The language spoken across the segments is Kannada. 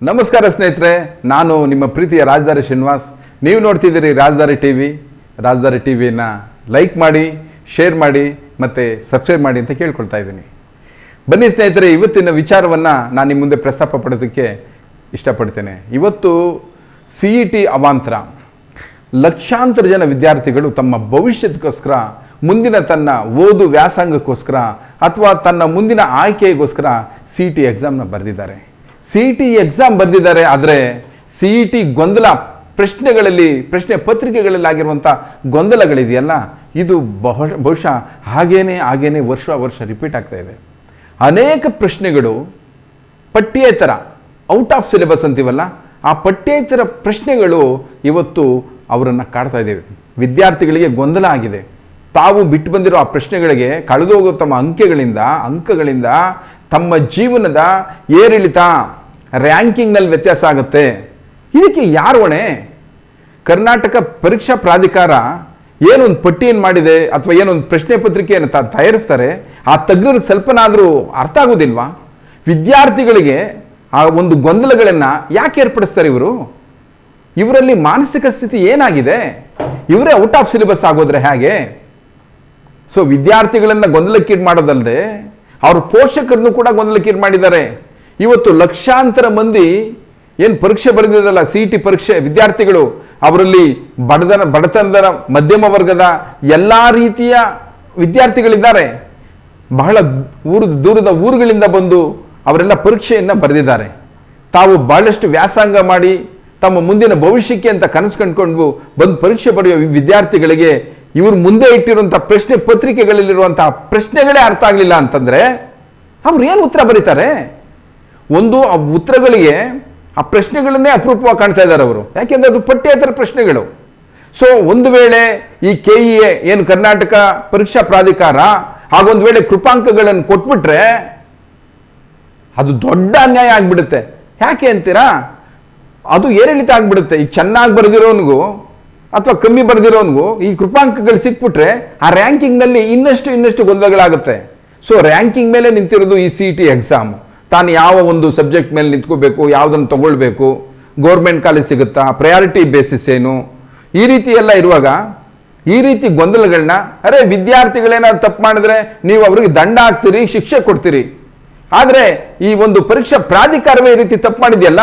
ನಮಸ್ಕಾರ ಸ್ನೇಹಿತರೆ, ನಾನು ನಿಮ್ಮ ಪ್ರೀತಿಯ ರಾಜಧಾರಿ ಶ್ರೀನಿವಾಸ್. ನೀವು ನೋಡ್ತಿದ್ದೀರಿ ರಾಜಧಾರಿ ಟಿವಿ. ರಾಜಧಾರಿ ಟಿವಿನ ಲೈಕ್ ಮಾಡಿ, ಶೇರ್ ಮಾಡಿ ಮತ್ತು ಸಬ್ಸ್ಕ್ರೈಬ್ ಮಾಡಿ ಅಂತ ಕೇಳ್ಕೊಳ್ತಾ ಇದ್ದೀನಿ. ಬನ್ನಿ ಸ್ನೇಹಿತರೆ, ಇವತ್ತಿನ ವಿಚಾರವನ್ನು ನಾನು ನಿಮ್ಮ ಮುಂದೆ ಪ್ರಸ್ತಾಪ ಪಡೋದಕ್ಕೆ ಇಷ್ಟಪಡ್ತೇನೆ. ಇವತ್ತು CET ಅವಾಂತರ. ಲಕ್ಷಾಂತರ ಜನ ವಿದ್ಯಾರ್ಥಿಗಳು ತಮ್ಮ ಭವಿಷ್ಯಕ್ಕೋಸ್ಕರ, ಮುಂದಿನ ತನ್ನ ಓದು ವ್ಯಾಸಂಗಕ್ಕೋಸ್ಕರ ಅಥವಾ ತನ್ನ ಮುಂದಿನ ಆಯ್ಕೆಗೋಸ್ಕರ CET ಎಕ್ಸಾಮ್ನ ಬರೆದಿದ್ದಾರೆ. CET ಎಕ್ಸಾಮ್ ಬರೆದಿದ್ದಾರೆ. ಆದರೆ CET ಗೊಂದಲ ಪ್ರಶ್ನೆಗಳಲ್ಲಿ, ಪ್ರಶ್ನೆ ಪತ್ರಿಕೆಗಳಲ್ಲಿ ಆಗಿರುವಂಥ ಗೊಂದಲಗಳಿದೆಯಲ್ಲ, ಇದು ಬಹುಶಃ ಹಾಗೇನೆ ವರ್ಷ ರಿಪೀಟ್ ಆಗ್ತಾ ಇದೆ. ಅನೇಕ ಪ್ರಶ್ನೆಗಳು ಪಠ್ಯೇತರ, ಔಟ್ ಆಫ್ ಸಿಲೆಬಸ್ ಅಂತೀವಲ್ಲ, ಆ ಪಠ್ಯೇತರ ಪ್ರಶ್ನೆಗಳು ಇವತ್ತು ಅವರನ್ನು ಕಾಡ್ತಾ ಇದ್ದೇವೆ. ವಿದ್ಯಾರ್ಥಿಗಳಿಗೆ ಗೊಂದಲ ಆಗಿದೆ. ತಾವು ಬಿಟ್ಟು ಬಂದಿರೋ ಆ ಪ್ರಶ್ನೆಗಳಿಗೆ ಕಳೆದೋಗೋ ತಮ್ಮ ಅಂಕಗಳಿಂದ ತಮ್ಮ ಜೀವನದ ಏರಿಳಿತ, ರ್ಯಾಂಕಿಂಗ್ನಲ್ಲಿ ವ್ಯತ್ಯಾಸ ಆಗುತ್ತೆ. ಇದಕ್ಕೆ ಯಾರು ಹೊಣೆ? ಕರ್ನಾಟಕ ಪರೀಕ್ಷಾ ಪ್ರಾಧಿಕಾರ ಏನೊಂದು ಪಟ್ಟಿಯನ್ನು ಮಾಡಿದೆ ಅಥವಾ ಏನೊಂದು ಪ್ರಶ್ನೆ ಪತ್ರಿಕೆಯನ್ನು ತಯಾರಿಸ್ತಾರೆ, ಆ ತಜ್ಞರಿಗೆ ಸ್ವಲ್ಪನಾದರೂ ಅರ್ಥ ಆಗೋದಿಲ್ವಾ? ವಿದ್ಯಾರ್ಥಿಗಳಿಗೆ ಆ ಒಂದು ಗೊಂದಲಗಳನ್ನು ಯಾಕೆ ಏರ್ಪಡಿಸ್ತಾರೆ ಇವರು? ಇವರಲ್ಲಿ ಮಾನಸಿಕ ಸ್ಥಿತಿ ಏನಾಗಿದೆ? ಇವರೇ ಔಟ್ ಆಫ್ ಸಿಲೆಬಸ್ ಆಗೋದ್ರೆ ಹೇಗೆ? ಸೊ ವಿದ್ಯಾರ್ಥಿಗಳನ್ನು ಗೊಂದಲಕ್ಕೀಡು ಮಾಡೋದಲ್ಲದೆ ಅವ್ರ ಪೋಷಕರನ್ನು ಕೂಡ ಗೊಂದಲಕ್ಕೀಡು ಮಾಡಿದ್ದಾರೆ. ಇವತ್ತು ಲಕ್ಷಾಂತರ ಮಂದಿ ಏನು ಪರೀಕ್ಷೆ ಬರೆದಿದ್ದಲ್ಲ, CET ಪರೀಕ್ಷೆ ವಿದ್ಯಾರ್ಥಿಗಳು, ಅವರಲ್ಲಿ ಬಡತನದ, ಮಧ್ಯಮ ವರ್ಗದ ಎಲ್ಲ ರೀತಿಯ ವಿದ್ಯಾರ್ಥಿಗಳಿದ್ದಾರೆ. ಬಹಳ ದೂರದ ಊರುಗಳಿಂದ ಬಂದು ಅವರೆಲ್ಲ ಪರೀಕ್ಷೆಯನ್ನು ಬರೆದಿದ್ದಾರೆ. ತಾವು ಬಹಳಷ್ಟು ವ್ಯಾಸಂಗ ಮಾಡಿ ತಮ್ಮ ಮುಂದಿನ ಭವಿಷ್ಯಕ್ಕೆ ಅಂತ ಕನಸು ಕಂಡುಕೊಂಡು ಬಂದು ಪರೀಕ್ಷೆ ಬರೆಯುವ ವಿದ್ಯಾರ್ಥಿಗಳಿಗೆ ಇವರು ಮುಂದೆ ಇಟ್ಟಿರುವಂಥ ಪ್ರಶ್ನೆ ಪತ್ರಿಕೆಗಳಲ್ಲಿರುವಂತಹ ಪ್ರಶ್ನೆಗಳೇ ಅರ್ಥ ಆಗಲಿಲ್ಲ ಅಂತಂದ್ರೆ ಅವ್ರು ಏನು ಉತ್ತರ ಬರೀತಾರೆ? ಒಂದು ಆ ಉತ್ತರಗಳಿಗೆ, ಆ ಪ್ರಶ್ನೆಗಳನ್ನೇ ಅಪರೂಪವಾಗಿ ಕಾಣ್ತಾ ಇದ್ದಾರೆ ಅವರು. ಯಾಕೆಂದ್ರೆ ಅದು ಪಠ್ಯೇತರ ಪ್ರಶ್ನೆಗಳು. ಸೊ ಒಂದು ವೇಳೆ ಈ KEA ಏನು ಕರ್ನಾಟಕ ಪರೀಕ್ಷಾ ಪ್ರಾಧಿಕಾರ ಹಾಗೊಂದು ವೇಳೆ ಕೃಪಾಂಕಗಳನ್ನು ಕೊಟ್ಬಿಟ್ರೆ ಅದು ದೊಡ್ಡ ಅನ್ಯಾಯ ಆಗ್ಬಿಡುತ್ತೆ. ಯಾಕೆ ಅಂತೀರಾ? ಅದು ಏರಿಳಿತ ಆಗ್ಬಿಡುತ್ತೆ. ಈ ಚೆನ್ನಾಗಿ ಬರೆದಿರೋನ್ಗೂ ಅಥವಾ ಕಮ್ಮಿ ಬರೆದಿರೋನ್ಗೂ ಈ ಕೃಪಾಂಕಗಳು ಸಿಕ್ಬಿಟ್ರೆ ಆ ರ್ಯಾಂಕಿಂಗ್ನಲ್ಲಿ ಇನ್ನಷ್ಟು ಗೊಂದಲಗಳಾಗುತ್ತೆ. ಸೊ ರ್ಯಾಂಕಿಂಗ್ ಮೇಲೆ ನಿಂತಿರೋದು ಈ CET ಎಕ್ಸಾಮ್. ತಾನು ಯಾವ ಒಂದು ಸಬ್ಜೆಕ್ಟ್ ಮೇಲೆ ನಿಂತ್ಕೋಬೇಕು, ಯಾವುದನ್ನು ತಗೊಳ್ಬೇಕು, ಗೌರ್ಮೆಂಟ್ ಕಾಲೇಜ್ ಸಿಗುತ್ತಾ, ಪ್ರಯಾರಿಟಿ ಬೇಸಿಸ್ ಏನು, ಈ ರೀತಿ ಎಲ್ಲ ಇರುವಾಗ ಈ ರೀತಿ ಗೊಂದಲಗಳನ್ನ, ಅರೆ ವಿದ್ಯಾರ್ಥಿಗಳೇನಾದ್ರು ತಪ್ಪು ಮಾಡಿದ್ರೆ ನೀವು ಅವ್ರಿಗೆ ದಂಡ ಹಾಕ್ತೀರಿ, ಶಿಕ್ಷೆ ಕೊಡ್ತೀರಿ. ಆದರೆ ಈ ಒಂದು ಪರೀಕ್ಷಾ ಪ್ರಾಧಿಕಾರವೇ ಈ ರೀತಿ ತಪ್ಪು ಮಾಡಿದೆಯಲ್ಲ,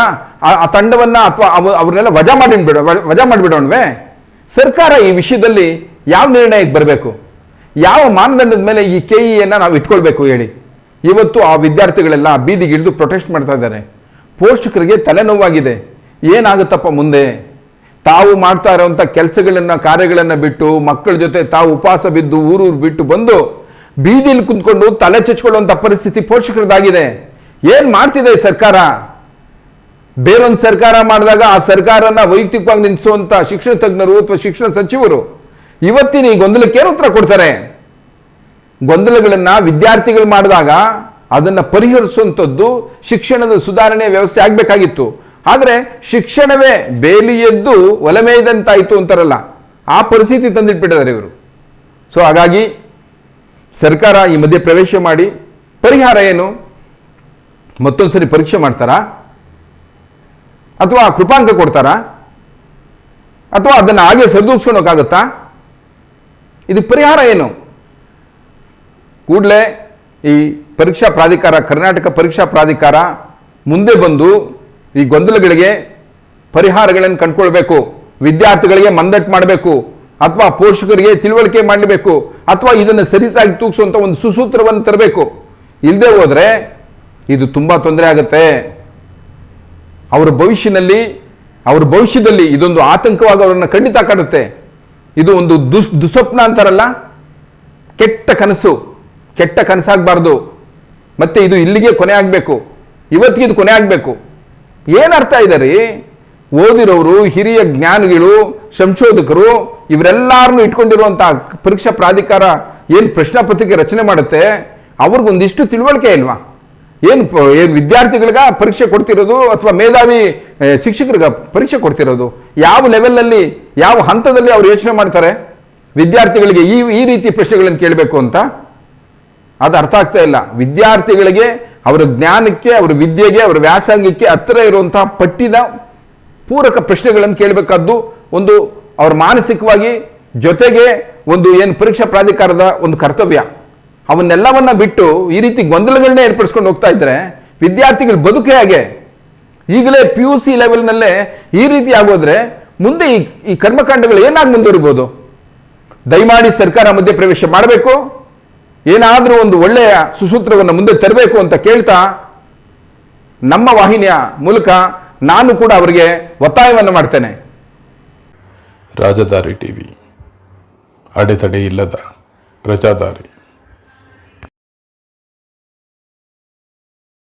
ಆ ತಂಡವನ್ನ ಅಥವಾ ಅವ್ರನ್ನೆಲ್ಲ ವಜಾ ಮಾಡಿಬಿಡೋಣವೇ? ಸರ್ಕಾರ ಈ ವಿಷಯದಲ್ಲಿ ಯಾವ ನಿರ್ಣಯಕ್ಕೆ ಬರಬೇಕು? ಯಾವ ಮಾನದಂಡದ ಮೇಲೆ ಈ KEAನ ನಾವು ಇಟ್ಕೊಳ್ಬೇಕು ಹೇಳಿ? ಇವತ್ತು ಆ ವಿದ್ಯಾರ್ಥಿಗಳೆಲ್ಲ ಬೀದಿಗಿಳಿದು ಪ್ರೊಟೆಸ್ಟ್ ಮಾಡ್ತಾ ಇದ್ದಾರೆ. ಪೋಷಕರಿಗೆ ತಲೆನೋವಾಗಿದೆ. ಏನಾಗುತ್ತಪ್ಪ ಮುಂದೆ? ತಾವು ಮಾಡ್ತಾ ಇರುವಂಥ ಕೆಲಸಗಳನ್ನ, ಕಾರ್ಯಗಳನ್ನು ಬಿಟ್ಟು ಮಕ್ಕಳ ಜೊತೆ ತಾವು ಉಪವಾಸ ಬಿದ್ದು ಊರು ಬಿಟ್ಟು ಬಂದು ಬೀದಿಲಿ ಕುಂತ್ಕೊಂಡು ತಲೆ ಚಚ್ಕೊಳ್ಳುವಂಥ ಪರಿಸ್ಥಿತಿ ಪೋಷಕರದಾಗಿದೆ. ಏನ್ ಮಾಡ್ತಿದೆ ಸರ್ಕಾರ? ಬೇರೊಂದು ಸರ್ಕಾರ ಮಾಡಿದಾಗ ಆ ಸರ್ಕಾರನ ವೈಯಕ್ತಿಕವಾಗಿ ನಿಲ್ಲಿಸುವಂತ ಶಿಕ್ಷಣ ತಜ್ಞರು ಅಥವಾ ಶಿಕ್ಷಣ ಸಚಿವರು ಇವತ್ತಿನ ಈ ಗೊಂದಲಕ್ಕೆ ಏನು ಉತ್ತರ ಕೊಡ್ತಾರೆ? ಗೊಂದಲಗಳನ್ನ ವಿದ್ಯಾರ್ಥಿಗಳು ಮಾಡಿದಾಗ ಅದನ್ನ ಪರಿಹರಿಸುವಂಥದ್ದು ಶಿಕ್ಷಣದ ಸುಧಾರಣೆಯ ವ್ಯವಸ್ಥೆ ಆಗ್ಬೇಕಾಗಿತ್ತು. ಆದರೆ ಶಿಕ್ಷಣವೇ ಬೇಲಿ ಎದ್ದು ಒಲಮೇಯ್ದಂತಾಯ್ತು ಅಂತಾರಲ್ಲ, ಆ ಪರಿಸ್ಥಿತಿ ತಂದಿಟ್ಬಿಟ್ಟಿದ್ದಾರೆ ಇವರು. ಸೊ ಹಾಗಾಗಿ ಸರ್ಕಾರ ಈ ಮಧ್ಯೆ ಪ್ರವೇಶ ಮಾಡಿ ಪರಿಹಾರ ಏನು? ಮತ್ತೊಂದ್ಸರಿ ಪರೀಕ್ಷೆ ಮಾಡ್ತಾರಾ? ಅಥವಾ ಕೃಪಾಂಕ ಕೊಡ್ತಾರಾ? ಅಥವಾ ಅದನ್ನ ಹಾಗೆ ಸರಿದೂಗಿಸ್ಕೊಳಕ್ಕಾಗತ್ತಾ? ಇದಕ್ಕೆ ಪರಿಹಾರ ಏನು? ಕೂಡಲೇ ಈ ಪರೀಕ್ಷಾ ಪ್ರಾಧಿಕಾರ, ಕರ್ನಾಟಕ ಪರೀಕ್ಷಾ ಪ್ರಾಧಿಕಾರ ಮುಂದೆ ಬಂದು ಈ ಗೊಂದಲಗಳಿಗೆ ಪರಿಹಾರಗಳನ್ನು ಕಂಡುಕೊಳ್ಬೇಕು. ವಿದ್ಯಾರ್ಥಿಗಳಿಗೆ ಮಂದಟ್ಟು ಮಾಡಬೇಕು, ಅಥವಾ ಪೋಷಕರಿಗೆ ತಿಳುವಳಿಕೆ ಮಾಡಬೇಕು, ಅಥವಾ ಇದನ್ನು ಸರಿಸಾಗಿ ತೂಗಿಸುವಂತ ಒಂದು ಸುಸೂತ್ರವನ್ನು ತರಬೇಕು. ಇಲ್ಲದೆ ಹೋದ್ರೆ ಇದು ತುಂಬಾ ತೊಂದರೆ ಆಗುತ್ತೆ. ಅವರ ಭವಿಷ್ಯದಲ್ಲಿ ಇದೊಂದು ಆತಂಕವಾಗಿ ಅವರನ್ನು ಖಂಡಿತ ಕಾಡುತ್ತೆ. ಇದು ಒಂದು ದುಸ್ವಪ್ನ ಅಂತಾರಲ್ಲ, ಕೆಟ್ಟ ಕನಸಾಗಬಾರ್ದು. ಮತ್ತೆ ಇದು ಇಲ್ಲಿಗೆ ಕೊನೆ ಆಗಬೇಕು, ಇವತ್ತಿಗೆ ಇದು ಕೊನೆ ಆಗಬೇಕು. ಏನರ್ಥ ಇದೆ ರೀ? ಓದಿರೋರು, ಹಿರಿಯ ಜ್ಞಾನಿಗಳು, ಸಂಶೋಧಕರು ಇವರೆಲ್ಲರನ್ನು ಇಟ್ಕೊಂಡಿರುವಂತಹ ಪರೀಕ್ಷಾ ಪ್ರಾಧಿಕಾರ ಏನು ಪ್ರಶ್ನೆ ಪತ್ರಿಕೆ ರಚನೆ ಮಾಡುತ್ತೆ, ಅವ್ರಿಗೊಂದಿಷ್ಟು ತಿಳುವಳಿಕೆ ಇಲ್ವಾ? ಏನು ವಿದ್ಯಾರ್ಥಿಗಳಿಗ ಪರೀಕ್ಷೆ ಕೊಡ್ತಿರೋದು ಅಥವಾ ಮೇಧಾವಿ ಶಿಕ್ಷಕರಿಗೆ ಪರೀಕ್ಷೆ ಕೊಡ್ತಿರೋದು? ಯಾವ ಲೆವೆಲಲ್ಲಿ, ಯಾವ ಹಂತದಲ್ಲಿ ಅವ್ರು ಯೋಚನೆ ಮಾಡ್ತಾರೆ ವಿದ್ಯಾರ್ಥಿಗಳಿಗೆ ಈ ರೀತಿ ಪ್ರಶ್ನೆಗಳನ್ನು ಕೇಳಬೇಕು ಅಂತ? ಅದು ಅರ್ಥ ಆಗ್ತಾ ಇಲ್ಲ. ವಿದ್ಯಾರ್ಥಿಗಳಿಗೆ ಅವರ ಜ್ಞಾನಕ್ಕೆ, ಅವರ ವಿದ್ಯೆಗೆ, ಅವರ ವ್ಯಾಸಂಗಕ್ಕೆ ಹತ್ತಿರ ಇರುವಂತಹ ಪಟ್ಟಿದ ಪೂರಕ ಪ್ರಶ್ನೆಗಳನ್ನು ಕೇಳಬೇಕಾದ್ದು ಒಂದು ಅವ್ರ ಮಾನಸಿಕವಾಗಿ, ಜೊತೆಗೆ ಒಂದು ಏನು ಪರೀಕ್ಷಾ ಪ್ರಾಧಿಕಾರದ ಒಂದು ಕರ್ತವ್ಯ. ಅವನ್ನೆಲ್ಲವನ್ನ ಬಿಟ್ಟು ಈ ರೀತಿ ಗೊಂದಲಗಳನ್ನೇ ಏರ್ಪಡಿಸ್ಕೊಂಡು ಹೋಗ್ತಾ ಇದ್ರೆ ವಿದ್ಯಾರ್ಥಿಗಳು ಬದುಕೇ ಹಾಗೆ. ಈಗಲೇ PUC ಲೆವೆಲ್ನಲ್ಲೇ ಈ ರೀತಿ ಆಗೋದ್ರೆ ಮುಂದೆ ಈ ಕರ್ಮಕಾಂಡಗಳು ಏನಾಗಿ ಮುಂದುವರಿಬೋದು? ದಯಮಾಡಿ ಸರ್ಕಾರ ಮಧ್ಯಪ್ರವೇಶ ಮಾಡಬೇಕು, ಏನಾದರೂ ಒಂದು ಒಳ್ಳೆಯ ಸುಸೂತ್ರವನ್ನು ಮುಂದೆ ತರಬೇಕು ಅಂತ ಕೇಳ್ತಾ ನಮ್ಮ ವಾಹಿನಿಯ ಮೂಲಕ ನಾನು ಕೂಡ ಅವರಿಗೆ ಒತ್ತಾಯವನ್ನು ಮಾಡ್ತೇನೆ. ರಾಜಧಾರಿ ಟಿವಿ, ಅಡೆತಡೆ ಇಲ್ಲದ ಪ್ರಜಾದಾರಿ.